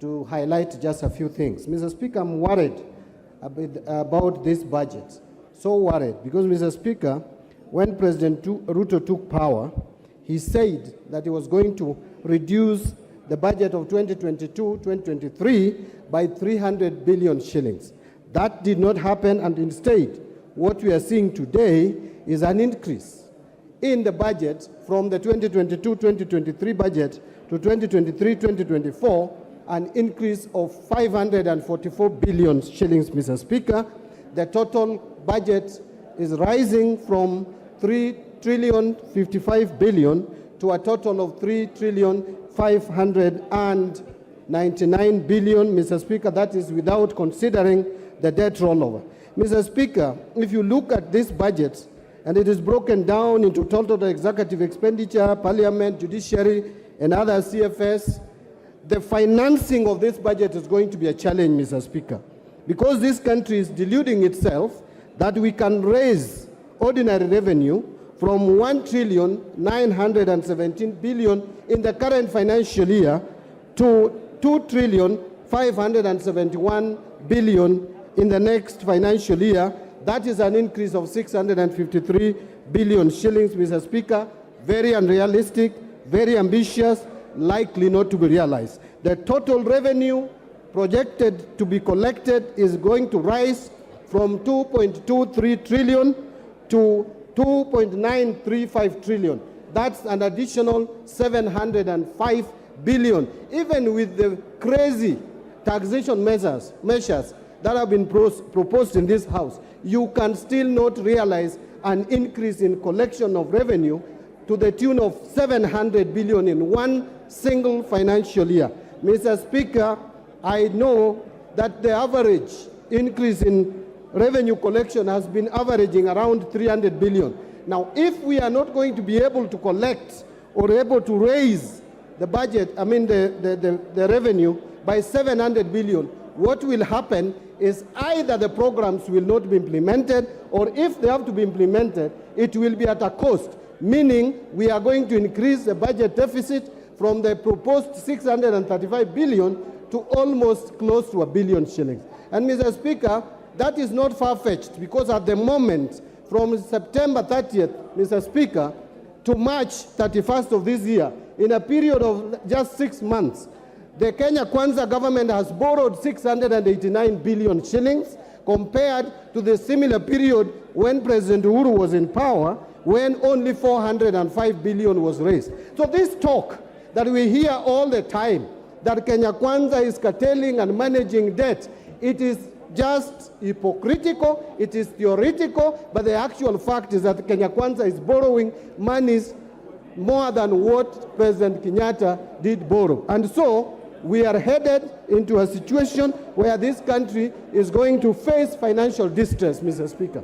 to highlight just a few things. Mr. Speaker, I'm worried about this budget. So worried because, Mr. Speaker, when President Ruto took power, he said that he was going to reduce the budget of 2022-2023 by 300 billion shillings. That did not happen, and instead, what we are seeing today is an increase in the budget from the 2022-2023 budget to 2023-2024, an increase of 544 billion shillings, Mr. Speaker. The total budget is rising from 3,055 billion to a total of 3,599 billion, Mr. Speaker. That is without considering the debt rollover. Mr. Speaker, if you look at this budget, and it is broken down into total executive expenditure, parliament, judiciary, and other CFS, the financing of this budget is going to be a challenge, Mr. Speaker, because this country is deluding itself that we can raise ordinary revenue from 1,917 billion in the current financial year to 2,571 billion in the next financial year. That is an increase of 653 billion shillings, Mr. Speaker. Very unrealistic, very ambitious, likely not to be realized. The total revenue projected to be collected is going to rise from 2.23 trillion to 2.935 trillion. That's an additional 705 billion. Even with the crazy taxation measures that have been proposed in this House, you can still not realize an increase in collection of revenue to the tune of 700 billion in one single financial year. Mr. Speaker, I know that the average increase in revenue collection has been averaging around 300 billion. Now, if we are not going to be able to collect or able to raise the budget, the revenue by 700 billion, what will happen is either the programs will not be implemented, or if they have to be implemented, it will be at a cost, meaning we are going to increase the budget deficit from the proposed 635 billion to almost close to 1 billion shillings. And Mr. Speaker, that is not far-fetched, because at the moment, from September 30th, Mr. Speaker, to March 31st of this year, in a period of just 6 months, the Kenya Kwanza government has borrowed 689 billion shillings compared to the similar period when President Uhuru was in power, when only 405 billion was raised. So this talk that we hear all the time, that Kenya Kwanza is curtailing and managing debt, it is just hypocritical, it is theoretical, but the actual fact is that Kenya Kwanza is borrowing monies more than what President Kenyatta did borrow. And so we are headed into a situation where this country is going to face financial distress, Mr. Speaker.